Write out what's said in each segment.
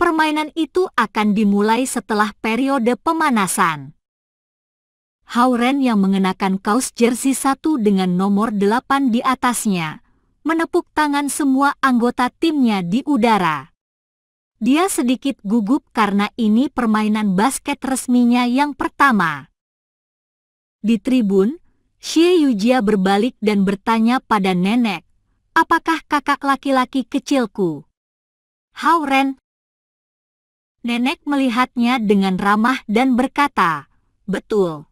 Permainan itu akan dimulai setelah periode pemanasan. Hao Ren yang mengenakan kaos jersey 1 dengan nomor 8 di atasnya, menepuk tangan semua anggota timnya di udara. Dia sedikit gugup karena ini permainan basket resminya yang pertama. Di tribun, Xie Yujia berbalik dan bertanya pada nenek, "Apakah kakak laki-laki kecilku?" Hao Ren. Nenek melihatnya dengan ramah dan berkata, "Betul.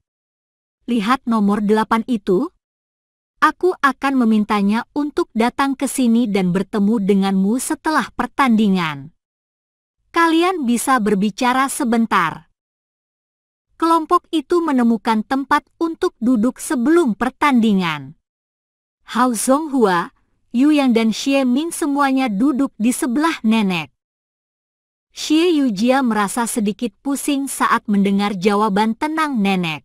Lihat nomor 8 itu? Aku akan memintanya untuk datang ke sini dan bertemu denganmu setelah pertandingan. Kalian bisa berbicara sebentar." Kelompok itu menemukan tempat untuk duduk sebelum pertandingan. Hao Zonghua, Yu Yang dan Xie Ming semuanya duduk di sebelah nenek. Xie Yujia merasa sedikit pusing saat mendengar jawaban tenang nenek.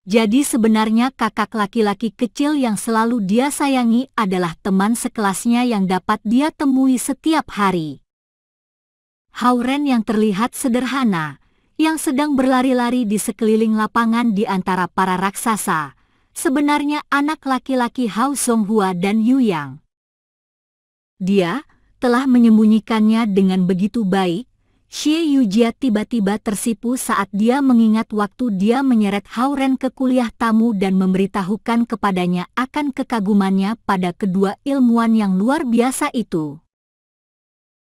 Jadi sebenarnya kakak laki-laki kecil yang selalu dia sayangi adalah teman sekelasnya yang dapat dia temui setiap hari. Hao Ren yang terlihat sederhana, yang sedang berlari-lari di sekeliling lapangan di antara para raksasa, sebenarnya anak laki-laki Hao Zonghua dan Yu Yang. Dia telah menyembunyikannya dengan begitu baik. Xie Yujia tiba-tiba tersipu saat dia mengingat waktu dia menyeret Hao Ren ke kuliah tamu dan memberitahukan kepadanya akan kekagumannya pada kedua ilmuwan yang luar biasa itu.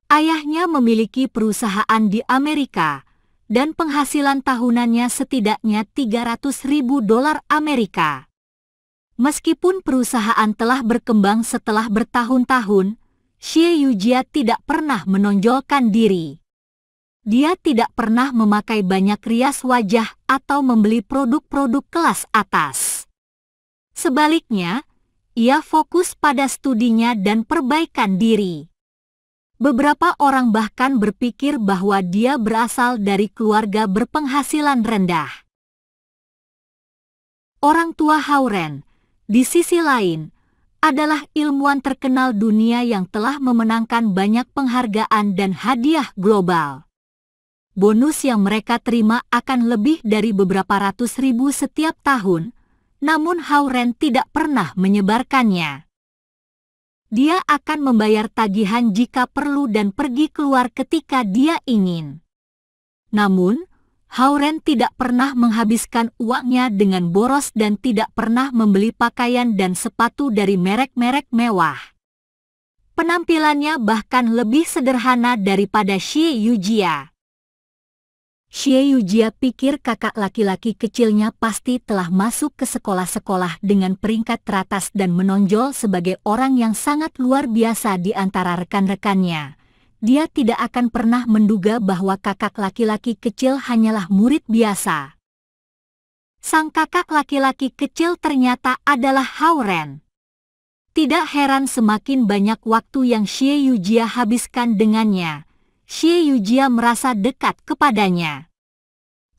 Ayahnya memiliki perusahaan di Amerika, dan penghasilan tahunannya setidaknya $300.000 Amerika. Meskipun perusahaan telah berkembang setelah bertahun-tahun, Xie Yujia tidak pernah menonjolkan diri. Dia tidak pernah memakai banyak rias wajah atau membeli produk-produk kelas atas. Sebaliknya, ia fokus pada studinya dan perbaikan diri. Beberapa orang bahkan berpikir bahwa dia berasal dari keluarga berpenghasilan rendah. Orang tua Hao Ren, di sisi lain, adalah ilmuwan terkenal dunia yang telah memenangkan banyak penghargaan dan hadiah global. Bonus yang mereka terima akan lebih dari beberapa ratus ribu setiap tahun, namun Hao Ren tidak pernah menyebarkannya. Dia akan membayar tagihan jika perlu dan pergi keluar ketika dia ingin. Namun, Hao Ren tidak pernah menghabiskan uangnya dengan boros dan tidak pernah membeli pakaian dan sepatu dari merek-merek mewah. Penampilannya bahkan lebih sederhana daripada Xie Yujia. Xie Yujia pikir kakak laki-laki kecilnya pasti telah masuk ke sekolah-sekolah dengan peringkat teratas dan menonjol sebagai orang yang sangat luar biasa di antara rekan-rekannya. Dia tidak akan pernah menduga bahwa kakak laki-laki kecil hanyalah murid biasa. Sang kakak laki-laki kecil ternyata adalah Hao Ren. Tidak heran semakin banyak waktu yang Xie Yujia habiskan dengannya, Xie Yujia merasa dekat kepadanya.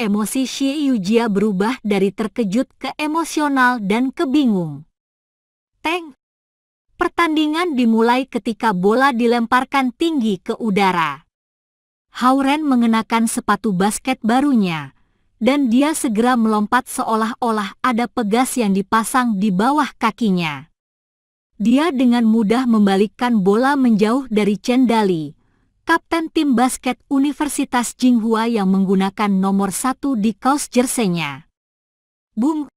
Emosi Xie Yujia berubah dari terkejut ke emosional dan kebingung. Teng! Pertandingan dimulai ketika bola dilemparkan tinggi ke udara. Hao Ren mengenakan sepatu basket barunya, dan dia segera melompat seolah-olah ada pegas yang dipasang di bawah kakinya. Dia dengan mudah membalikkan bola menjauh dari Chen Dali, kapten tim basket Universitas Tsinghua yang menggunakan nomor 1 di kaos jersey-nya. Boom!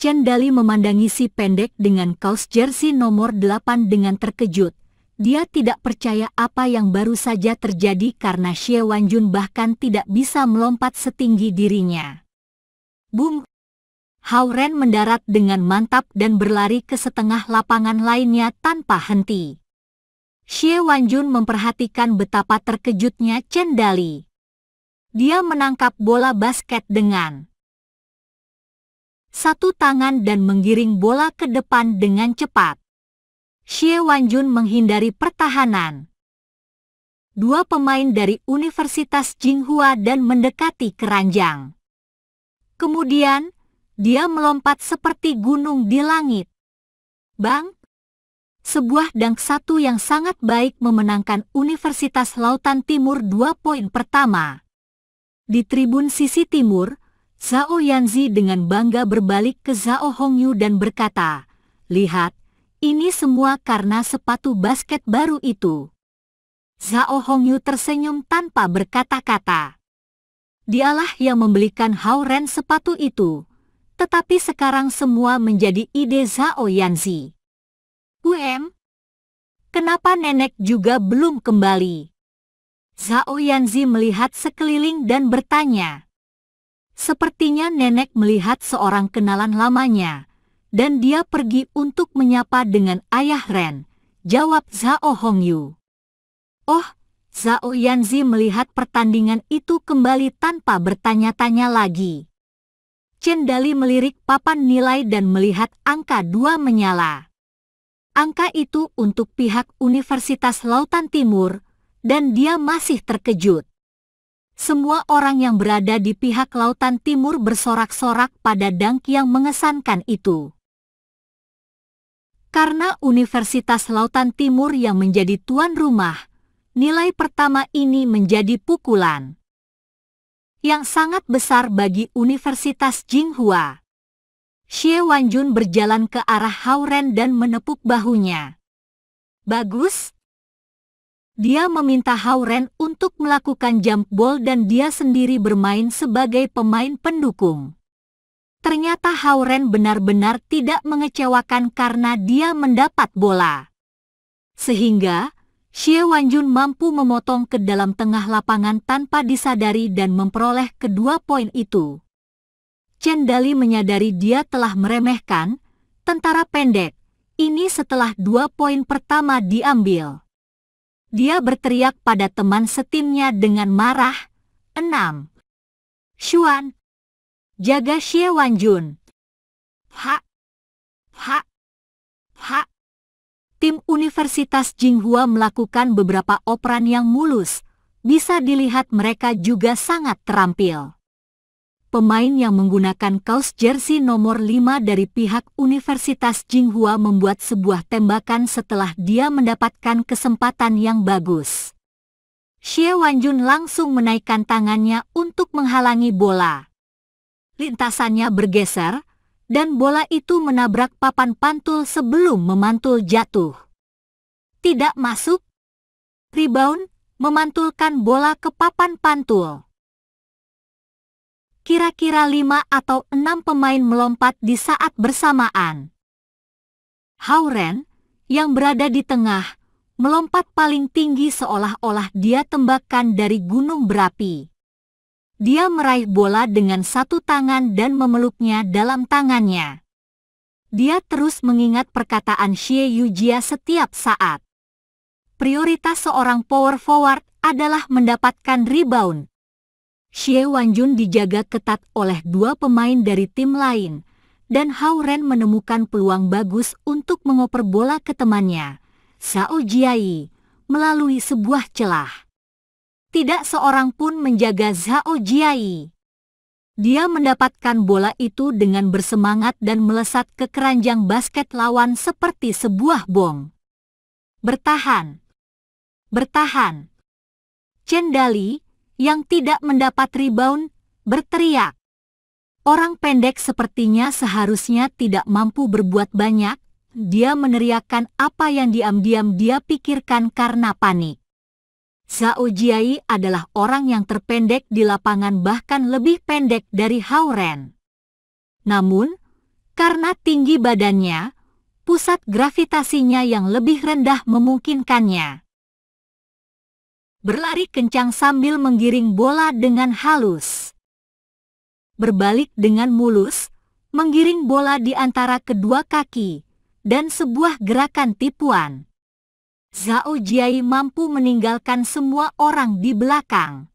Chen Dali memandangi si pendek dengan kaos jersey nomor 8 dengan terkejut. Dia tidak percaya apa yang baru saja terjadi karena Xie Wanjun bahkan tidak bisa melompat setinggi dirinya. Boom! Hao Ren mendarat dengan mantap dan berlari ke setengah lapangan lainnya tanpa henti. Xie Wanjun memperhatikan betapa terkejutnya Chen Dali. Dia menangkap bola basket dengan satu tangan dan menggiring bola ke depan dengan cepat. Xie Wanjun menghindari pertahanan. Dua pemain dari Universitas Tsinghua dan mendekati keranjang. Kemudian, dia melompat seperti gunung di langit. Bang! Sebuah dunk satu yang sangat baik memenangkan Universitas Lautan Timur 2 poin pertama. Di tribun sisi timur, Zhao Yanzi dengan bangga berbalik ke Zhao Hongyu dan berkata, "Lihat, ini semua karena sepatu basket baru itu." Zhao Hongyu tersenyum tanpa berkata-kata. Dialah yang membelikan Hao Ren sepatu itu, tetapi sekarang semua menjadi ide Zhao Yanzi. Kenapa nenek juga belum kembali?" Zhao Yanzi melihat sekeliling dan bertanya. Sepertinya nenek melihat seorang kenalan lamanya, dan dia pergi untuk menyapa dengan ayah Ren, jawab Zhao Hongyu. Oh, Zhao Yanzi melihat pertandingan itu kembali tanpa bertanya-tanya lagi. Chen Dali melirik papan nilai dan melihat angka 2 menyala. Angka itu untuk pihak Universitas Lautan Timur, dan dia masih terkejut. Semua orang yang berada di pihak Lautan Timur bersorak-sorak pada dunk yang mengesankan itu. Karena Universitas Lautan Timur yang menjadi tuan rumah, nilai pertama ini menjadi pukulan yang sangat besar bagi Universitas Jinghua. Xie Wanjun berjalan ke arah Hao Ren dan menepuk bahunya. "Bagus." Dia meminta Hao Ren untuk melakukan jump ball dan dia sendiri bermain sebagai pemain pendukung. Ternyata Hao Ren benar-benar tidak mengecewakan karena dia mendapat bola. Sehingga, Xie Wanjun mampu memotong ke dalam tengah lapangan tanpa disadari dan memperoleh kedua poin itu. Chen Dali menyadari dia telah meremehkan tentara pendek ini setelah 2 poin pertama diambil. Dia berteriak pada teman setimnya dengan marah, 6. Xuan, jaga Xie Wanjun. Ha. Tim Universitas Jinghua melakukan beberapa operan yang mulus, bisa dilihat mereka juga sangat terampil. Pemain yang menggunakan kaos jersey nomor 5 dari pihak Universitas Jinghua membuat sebuah tembakan setelah dia mendapatkan kesempatan yang bagus. Xie Wanjun langsung menaikkan tangannya untuk menghalangi bola. Lintasannya bergeser, dan bola itu menabrak papan pantul sebelum memantul jatuh. Tidak masuk. Rebound, memantulkan bola ke papan pantul. Kira-kira 5 atau 6 pemain melompat di saat bersamaan. Hao Ren, yang berada di tengah, melompat paling tinggi seolah-olah dia tembakan dari gunung berapi. Dia meraih bola dengan satu tangan dan memeluknya dalam tangannya. Dia terus mengingat perkataan Xie Yujia setiap saat. Prioritas seorang power forward adalah mendapatkan rebound. Xie Wanjun dijaga ketat oleh 2 pemain dari tim lain, dan Hao Ren menemukan peluang bagus untuk mengoper bola ke temannya, Zhao Jiai, melalui sebuah celah. Tidak seorang pun menjaga Zhao Jiai. Dia mendapatkan bola itu dengan bersemangat dan melesat ke keranjang basket lawan seperti sebuah bom. Bertahan! Bertahan! Chen Dali, yang tidak mendapat rebound, berteriak. Orang pendek sepertinya seharusnya tidak mampu berbuat banyak, dia meneriakkan apa yang diam-diam dia pikirkan karena panik. Zhao Jiai adalah orang yang terpendek di lapangan bahkan lebih pendek dari Hao Ren. Namun, karena tinggi badannya, pusat gravitasinya yang lebih rendah memungkinkannya berlari kencang sambil menggiring bola dengan halus. Berbalik dengan mulus, menggiring bola di antara kedua kaki, dan sebuah gerakan tipuan. Zhao Jiai mampu meninggalkan semua orang di belakang.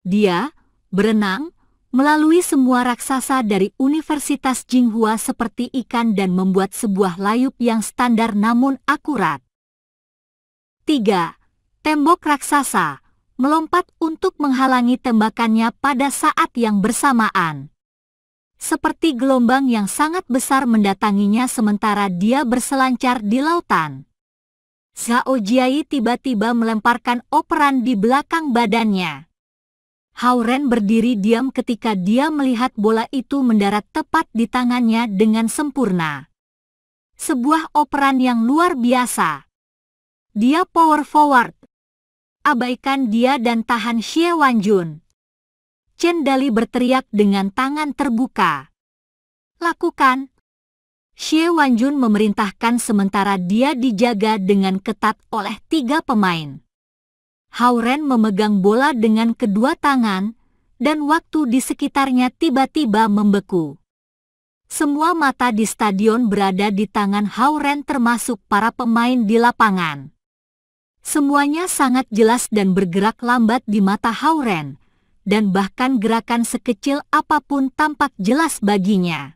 Dia berenang melalui semua raksasa dari Universitas Jinghua seperti ikan dan membuat sebuah layup yang standar namun akurat. 3. Tembok raksasa melompat untuk menghalangi tembakannya pada saat yang bersamaan. seperti gelombang yang sangat besar mendatanginya sementara dia berselancar di lautan. Zhao Jiai tiba-tiba melemparkan operan di belakang badannya. Hao Ren berdiri diam ketika dia melihat bola itu mendarat tepat di tangannya dengan sempurna. Sebuah operan yang luar biasa. Dia power forward. Abaikan dia dan tahan Xie Wanjun. Chen Dali berteriak dengan tangan terbuka. Lakukan. Xie Wanjun memerintahkan sementara dia dijaga dengan ketat oleh 3 pemain. Hao Ren memegang bola dengan kedua tangan, dan waktu di sekitarnya tiba-tiba membeku. Semua mata di stadion berada di tangan Hao Ren termasuk para pemain di lapangan. Semuanya sangat jelas dan bergerak lambat di mata Hao Ren, dan bahkan gerakan sekecil apapun tampak jelas baginya.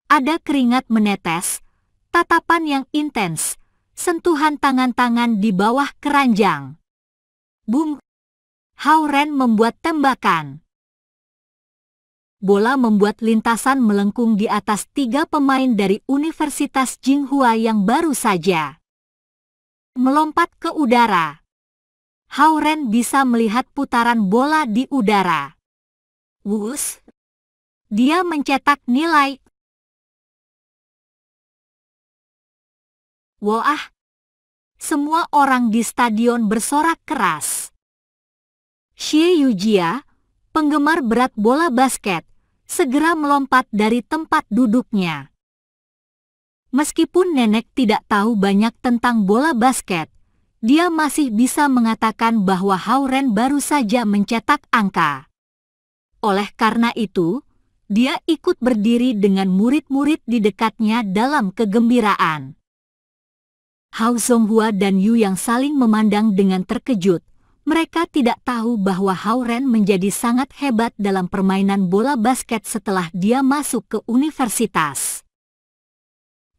Ada keringat menetes, tatapan yang intens, sentuhan tangan-tangan di bawah keranjang. Boom! Hao Ren membuat tembakan. Bola membuat lintasan melengkung di atas 3 pemain dari Universitas Jinghua yang baru saja melompat ke udara. Hao Ren bisa melihat putaran bola di udara. Wus! Dia mencetak nilai. Wah! Semua orang di stadion bersorak keras. Xie Yujia, penggemar berat bola basket, segera melompat dari tempat duduknya. Meskipun nenek tidak tahu banyak tentang bola basket, dia masih bisa mengatakan bahwa Hao Ren baru saja mencetak angka. Oleh karena itu, dia ikut berdiri dengan murid-murid di dekatnya dalam kegembiraan. Hao Zonghua dan Yu yang saling memandang dengan terkejut. Mereka tidak tahu bahwa Hao Ren menjadi sangat hebat dalam permainan bola basket setelah dia masuk ke universitas.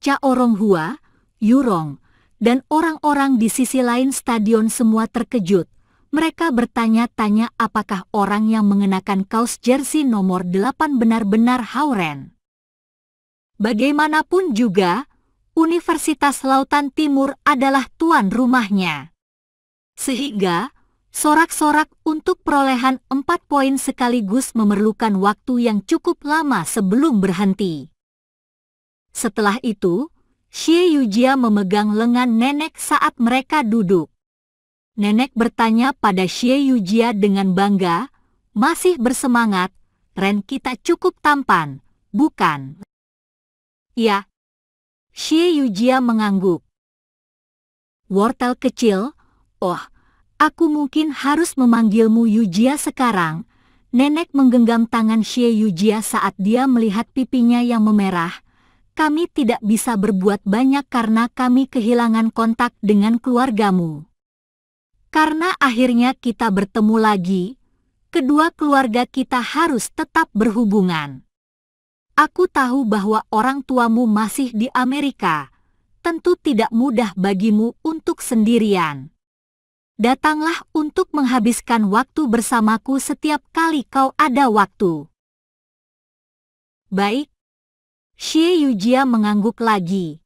Cao Ronghua, Yu Rong, dan orang-orang di sisi lain stadion semua terkejut. Mereka bertanya-tanya apakah orang yang mengenakan kaos jersey nomor 8 benar-benar Hao Ren. Bagaimanapun juga, Universitas Lautan Timur adalah tuan rumahnya. Sehingga, sorak-sorak untuk perolehan 4 poin sekaligus memerlukan waktu yang cukup lama sebelum berhenti. Setelah itu, Xie Yujia memegang lengan nenek saat mereka duduk. Nenek bertanya pada Xie Yujia dengan bangga, masih bersemangat, Ren kita cukup tampan, bukan? Ya. Xie Yujia mengangguk. Wortel kecil, oh, aku mungkin harus memanggilmu Yujia sekarang. Nenek menggenggam tangan Xie Yujia saat dia melihat pipinya yang memerah. Kami tidak bisa berbuat banyak karena kami kehilangan kontak dengan keluargamu. Karena akhirnya kita bertemu lagi, kedua keluarga kita harus tetap berhubungan. Aku tahu bahwa orang tuamu masih di Amerika. Tentu tidak mudah bagimu untuk sendirian. Datanglah untuk menghabiskan waktu bersamaku setiap kali kau ada waktu. Baik. Xie Yujia mengangguk lagi.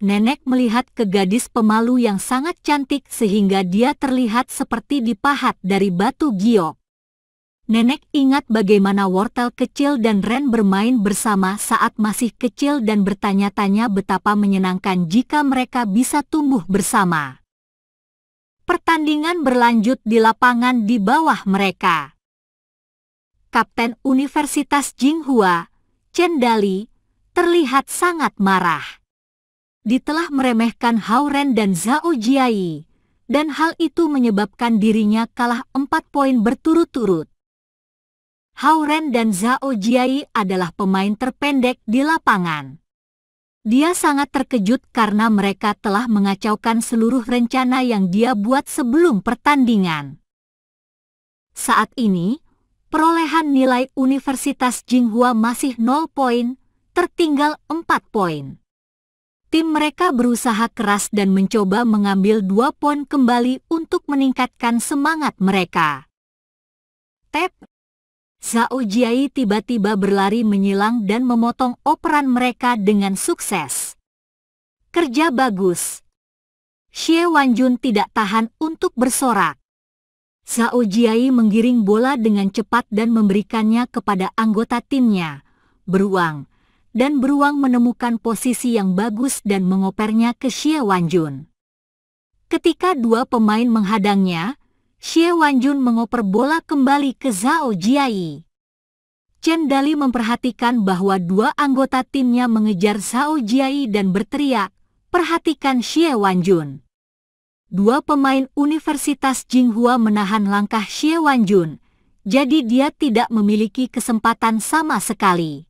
Nenek melihat ke gadis pemalu yang sangat cantik sehingga dia terlihat seperti dipahat dari batu giok. Nenek ingat bagaimana wortel kecil dan Ren bermain bersama saat masih kecil dan bertanya-tanya betapa menyenangkan jika mereka bisa tumbuh bersama. Pertandingan berlanjut di lapangan di bawah mereka. Kapten Universitas Jinghua, Chen Dali, terlihat sangat marah. Dia telah meremehkan Hao Ren dan Zhao Jiai, dan hal itu menyebabkan dirinya kalah 4 poin berturut-turut. Hao Ren dan Zhao Jiai adalah pemain terpendek di lapangan. Dia sangat terkejut karena mereka telah mengacaukan seluruh rencana yang dia buat sebelum pertandingan. Saat ini, perolehan nilai Universitas Jinghua masih 0 poin, tertinggal 4 poin. Tim mereka berusaha keras dan mencoba mengambil 2 poin kembali untuk meningkatkan semangat mereka. Tep! Zhao Jiai tiba-tiba berlari menyilang dan memotong operan mereka dengan sukses. Kerja bagus. Xie Wanjun tidak tahan untuk bersorak. Zhao Jiai menggiring bola dengan cepat dan memberikannya kepada anggota timnya, Beruang, dan Beruang menemukan posisi yang bagus dan mengopernya ke Xie Wanjun. Ketika dua pemain menghadangnya, Xie Wanjun mengoper bola kembali ke Zhao Jiai. Chen Dali memperhatikan bahwa dua anggota timnya mengejar Zhao Jiai dan berteriak, "Perhatikan Xie Wanjun." Dua pemain Universitas Jinghua menahan langkah Xie Wanjun, jadi dia tidak memiliki kesempatan sama sekali.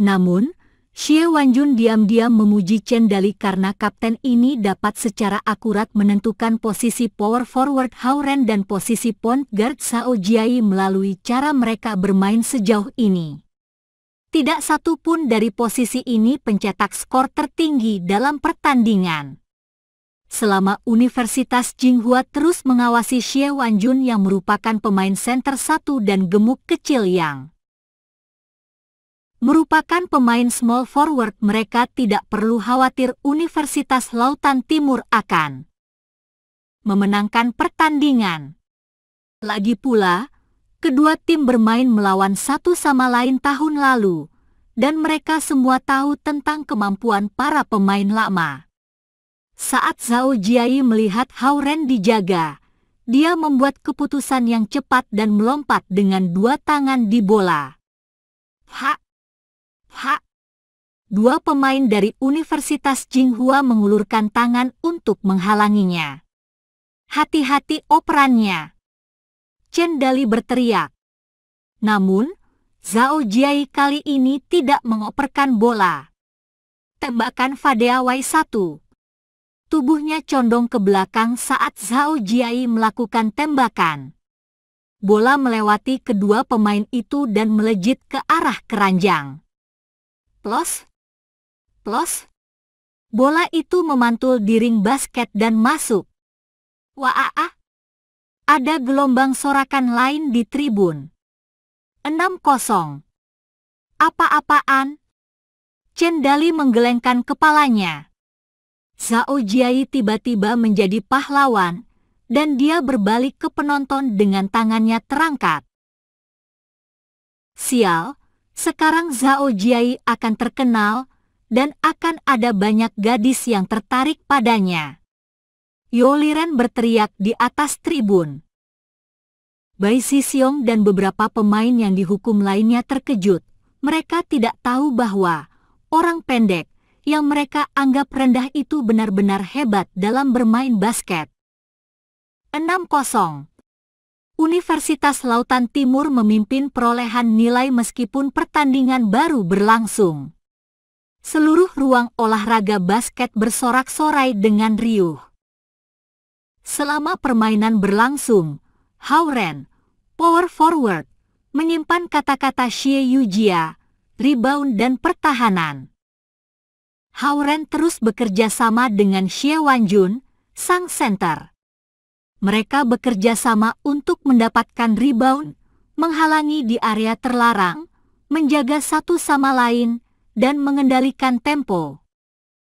Namun, Xie Wanjun diam-diam memuji Chen Dali karena kapten ini dapat secara akurat menentukan posisi power forward Hao Ren dan posisi point guard Zhao Jiai melalui cara mereka bermain sejauh ini. Tidak satu pun dari posisi ini pencetak skor tertinggi dalam pertandingan. Selama Universitas Jinghua terus mengawasi Xie Wanjun yang merupakan pemain center 1 dan gemuk kecil yang merupakan pemain small forward, mereka tidak perlu khawatir Universitas Lautan Timur akan memenangkan pertandingan. Lagi pula, kedua tim bermain melawan satu sama lain tahun lalu, dan mereka semua tahu tentang kemampuan para pemain lama. Saat Zhao Jiai melihat Hao Ren dijaga, dia membuat keputusan yang cepat dan melompat dengan dua tangan di bola. Dua pemain dari Universitas Jinghua mengulurkan tangan untuk menghalanginya. "Hati-hati operannya!" Chen Dali berteriak. Namun, Zhao Jiai kali ini tidak mengoperkan bola. Tembakan Fadeaway 1. Tubuhnya condong ke belakang saat Zhao Jiai melakukan tembakan. Bola melewati kedua pemain itu dan melejit ke arah keranjang. Plos. Bola itu memantul di ring basket dan masuk. Wah! Ada gelombang sorakan lain di tribun. 6-0. Apa-apaan? Chen Dali menggelengkan kepalanya. Zhao Jiai tiba-tiba menjadi pahlawan, dan dia berbalik ke penonton dengan tangannya terangkat. Sial, sekarang Zhao Jiai akan terkenal, dan akan ada banyak gadis yang tertarik padanya. Yoliren berteriak di atas tribun. Bai Xixiong dan beberapa pemain yang dihukum lainnya terkejut. Mereka tidak tahu bahwa orang pendek yang mereka anggap rendah itu benar-benar hebat dalam bermain basket. 6-0. Universitas Lautan Timur memimpin perolehan nilai meskipun pertandingan baru berlangsung. Seluruh ruang olahraga basket bersorak-sorai dengan riuh. Selama permainan berlangsung, Hao Ren, power forward, menyimpan kata-kata Xie Yujia, rebound dan pertahanan. Hao Ren terus bekerja sama dengan Xie Wanjun, sang center. Mereka bekerja sama untuk mendapatkan rebound, menghalangi di area terlarang, menjaga satu sama lain, dan mengendalikan tempo.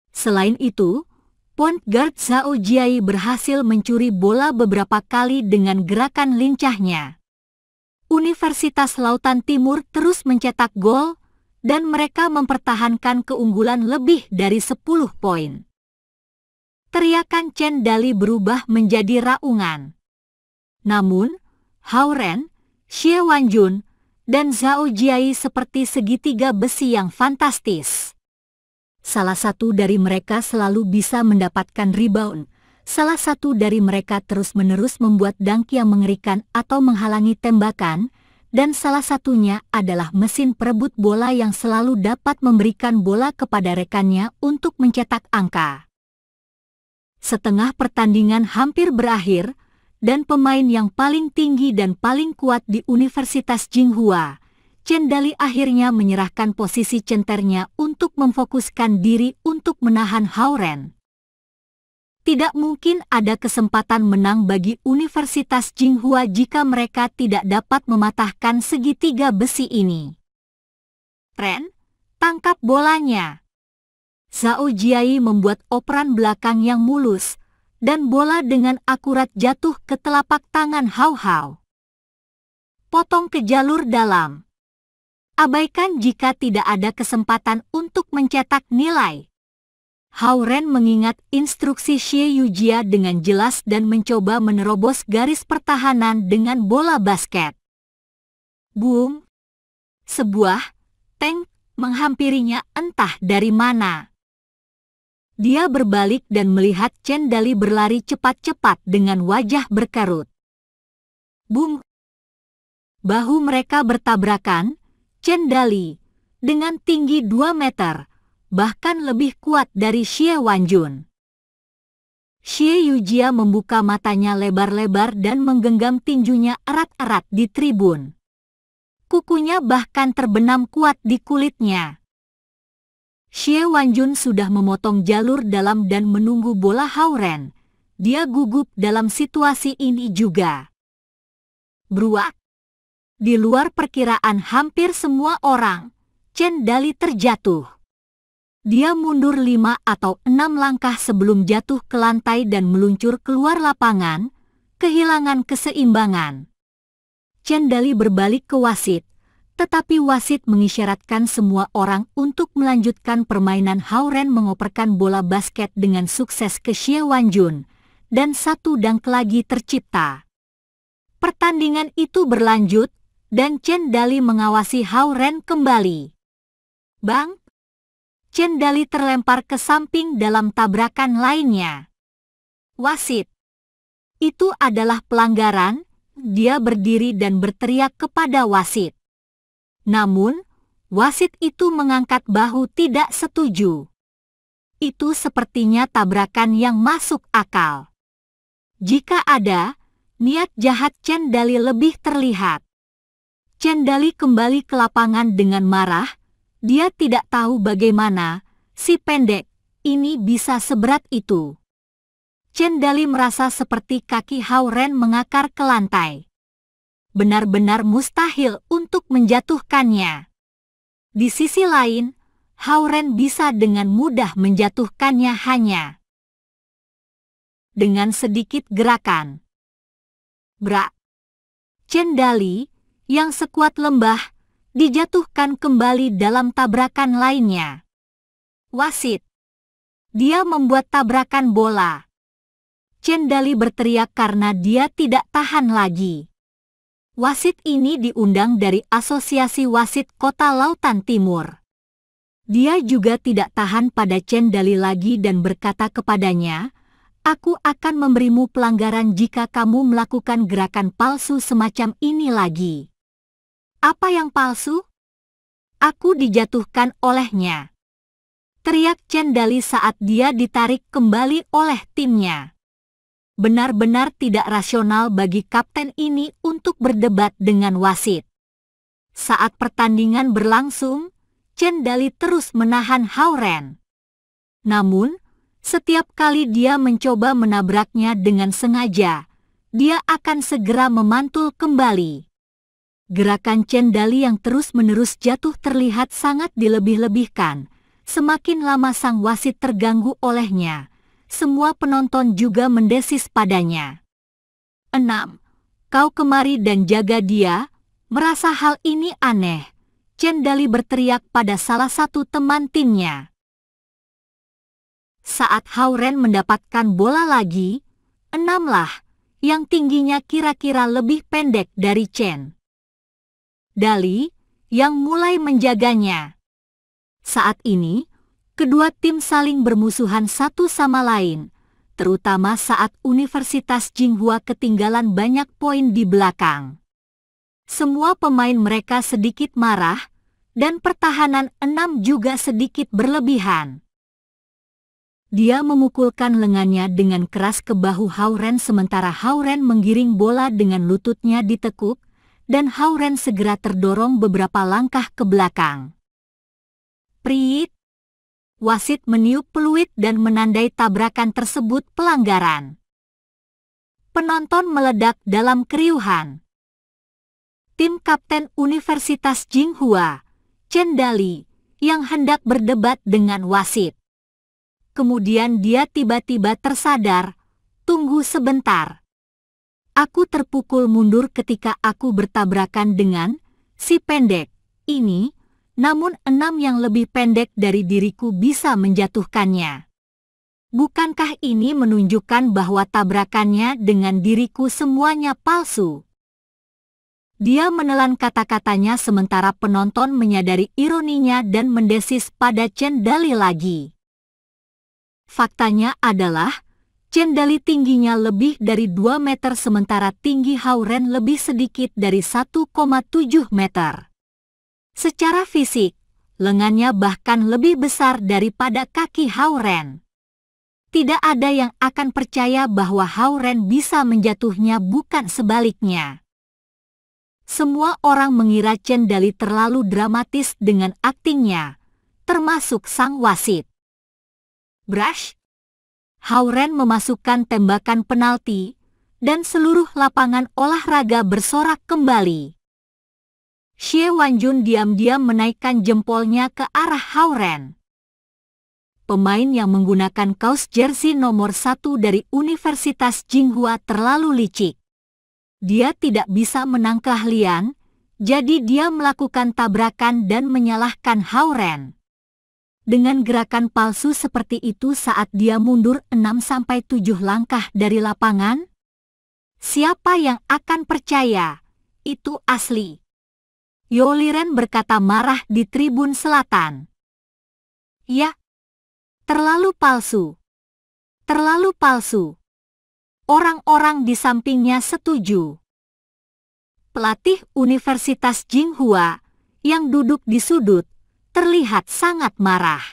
Selain itu, point guard Zhao Jiai berhasil mencuri bola beberapa kali dengan gerakan lincahnya. Universitas Lautan Timur terus mencetak gol, dan mereka mempertahankan keunggulan lebih dari 10 poin. Teriakan Chen Dali berubah menjadi raungan. Namun, Hao Ren, Xie Wanjun, dan Zhao Jiai seperti segitiga besi yang fantastis. Salah satu dari mereka selalu bisa mendapatkan rebound. Salah satu dari mereka terus-menerus membuat dunk yang mengerikan atau menghalangi tembakan, dan salah satunya adalah mesin perebut bola yang selalu dapat memberikan bola kepada rekannya untuk mencetak angka. Setengah pertandingan hampir berakhir, dan pemain yang paling tinggi dan paling kuat di Universitas Jinghua, Chen Dali akhirnya menyerahkan posisi centernya untuk memfokuskan diri untuk menahan Hao Ren. Tidak mungkin ada kesempatan menang bagi Universitas Tsinghua jika mereka tidak dapat mematahkan segitiga besi ini. Ren, tangkap bolanya. Zhao Jiai membuat operan belakang yang mulus, dan bola dengan akurat jatuh ke telapak tangan Hao Hao. Potong ke jalur dalam. Abaikan jika tidak ada kesempatan untuk mencetak nilai. Hao Ren mengingat instruksi Xie Yujia dengan jelas dan mencoba menerobos garis pertahanan dengan bola basket. Boom! Sebuah tank menghampirinya entah dari mana. Dia berbalik dan melihat Chen Dali berlari cepat-cepat dengan wajah berkerut. Boom! Bahu mereka bertabrakan. Chen Dali, dengan tinggi 2 meter, bahkan lebih kuat dari Xie Wanjun. Xie Yujia membuka matanya lebar-lebar dan menggenggam tinjunya erat-erat di tribun. Kukunya bahkan terbenam kuat di kulitnya. Xie Wanjun sudah memotong jalur dalam dan menunggu bola Hao Ren. Dia gugup dalam situasi ini juga. Bruak! Di luar perkiraan hampir semua orang, Chen Dali terjatuh. Dia mundur 5 atau 6 langkah sebelum jatuh ke lantai dan meluncur keluar lapangan, kehilangan keseimbangan. Chen Dali berbalik ke wasit, tetapi wasit mengisyaratkan semua orang untuk melanjutkan permainan. Hao Ren mengoperkan bola basket dengan sukses ke Xie Wanjun, dan satu dunk lagi tercipta. Pertandingan itu berlanjut, dan Chen Dali mengawasi Hao Ren kembali. Bang! Chen Dali terlempar ke samping dalam tabrakan lainnya. Wasit! Itu adalah pelanggaran. Dia berdiri dan berteriak kepada wasit. Namun, wasit itu mengangkat bahu tidak setuju. Itu sepertinya tabrakan yang masuk akal. Jika ada, niat jahat Chen Dali lebih terlihat. Chen Dali kembali ke lapangan dengan marah. Dia tidak tahu bagaimana si pendek ini bisa seberat itu. Chen Dali merasa seperti kaki Hao Ren mengakar ke lantai. Benar-benar mustahil untuk menjatuhkannya. Di sisi lain, Hao Ren bisa dengan mudah menjatuhkannya hanya dengan sedikit gerakan. Brak! Chen Dali yang sekuat lembah, dijatuhkan kembali dalam tabrakan lainnya. Wasit! Dia membuat tabrakan bola. Chen Dali berteriak karena dia tidak tahan lagi. Wasit ini diundang dari Asosiasi Wasit Kota Lautan Timur. Dia juga tidak tahan pada Chen Dali lagi dan berkata kepadanya, "Aku akan memberimu pelanggaran jika kamu melakukan gerakan palsu semacam ini lagi." Apa yang palsu? Aku dijatuhkan olehnya. Teriak Chen Dali saat dia ditarik kembali oleh timnya. Benar-benar tidak rasional bagi kapten ini untuk berdebat dengan wasit. Saat pertandingan berlangsung, Chen Dali terus menahan Hao Ren. Namun, setiap kali dia mencoba menabraknya dengan sengaja, dia akan segera memantul kembali. Gerakan Chen Dali yang terus-menerus jatuh terlihat sangat dilebih-lebihkan. Semakin lama sang wasit terganggu olehnya. Semua penonton juga mendesis padanya. 6. Kau kemari dan jaga dia. Merasa hal ini aneh, Chen Dali berteriak pada salah satu teman timnya. Saat Hao Ren mendapatkan bola lagi, 6 yang tingginya kira-kira lebih pendek dari Chen Dali, yang mulai menjaganya. Saat ini, kedua tim saling bermusuhan satu sama lain, terutama saat Universitas Tsinghua ketinggalan banyak poin di belakang. Semua pemain mereka sedikit marah, dan pertahanan 6 juga sedikit berlebihan. Dia memukulkan lengannya dengan keras ke bahu Hao Ren sementara Hao Ren menggiring bola dengan lututnya ditekuk, dan Hao Ren segera terdorong beberapa langkah ke belakang. Prit! Wasit meniup peluit dan menandai tabrakan tersebut pelanggaran. Penonton meledak dalam keriuhan. Tim kapten Universitas Tsinghua, Chen Dali, yang hendak berdebat dengan wasit. Kemudian dia tiba-tiba tersadar, "Tunggu sebentar. Aku terpukul mundur ketika aku bertabrakan dengan si pendek ini, namun 6 yang lebih pendek dari diriku bisa menjatuhkannya. Bukankah ini menunjukkan bahwa tabrakannya dengan diriku semuanya palsu?" Dia menelan kata-katanya sementara penonton menyadari ironinya dan mendesis pada Chen Dali lagi. Faktanya adalah, Chen Dali tingginya lebih dari 2 meter sementara tinggi Hao Ren lebih sedikit dari 1,7 meter. Secara fisik, lengannya bahkan lebih besar daripada kaki Hao Ren. Tidak ada yang akan percaya bahwa Hao Ren bisa menjatuhnya, bukan sebaliknya. Semua orang mengira Chen Dali terlalu dramatis dengan aktingnya, termasuk sang wasit. Brush. Hao Ren memasukkan tembakan penalti, dan seluruh lapangan olahraga bersorak kembali. Xie Wanjun diam-diam menaikkan jempolnya ke arah Hao Ren. Pemain yang menggunakan kaos jersey nomor 1 dari Universitas Tsinghua terlalu licik. Dia tidak bisa menang keahlian, jadi dia melakukan tabrakan dan menyalahkan Hao Ren. Dengan gerakan palsu seperti itu saat dia mundur 6-7 langkah dari lapangan, siapa yang akan percaya? Itu asli. Yo Liren berkata marah di tribun selatan. Ya, terlalu palsu. Terlalu palsu. Orang-orang di sampingnya setuju. Pelatih Universitas Tsinghua, yang duduk di sudut, terlihat sangat marah.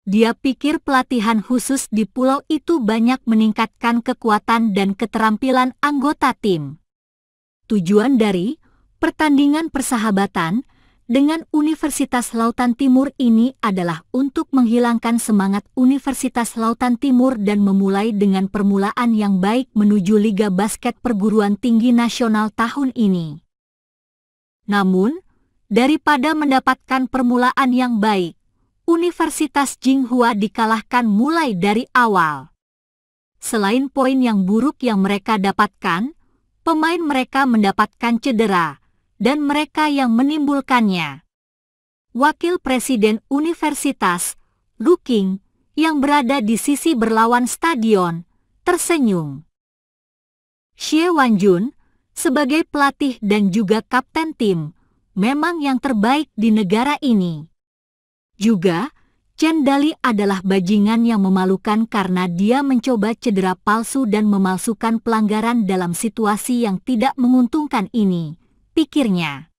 Dia pikir pelatihan khusus di pulau itu banyak meningkatkan kekuatan dan keterampilan anggota tim. Tujuan dari pertandingan persahabatan dengan Universitas Lautan Timur ini adalah untuk menghilangkan semangat Universitas Lautan Timur dan memulai dengan permulaan yang baik menuju Liga Basket Perguruan Tinggi Nasional tahun ini. Namun, daripada mendapatkan permulaan yang baik, Universitas Tsinghua dikalahkan mulai dari awal. Selain poin yang buruk yang mereka dapatkan, pemain mereka mendapatkan cedera, dan mereka yang menimbulkannya. Wakil Presiden Universitas, Lu Qing, yang berada di sisi berlawan stadion, tersenyum. Xie Wanjun, sebagai pelatih dan juga kapten tim, memang yang terbaik di negara ini. Juga, Chen Dali adalah bajingan yang memalukan karena dia mencoba cedera palsu dan memalsukan pelanggaran dalam situasi yang tidak menguntungkan ini, pikirnya.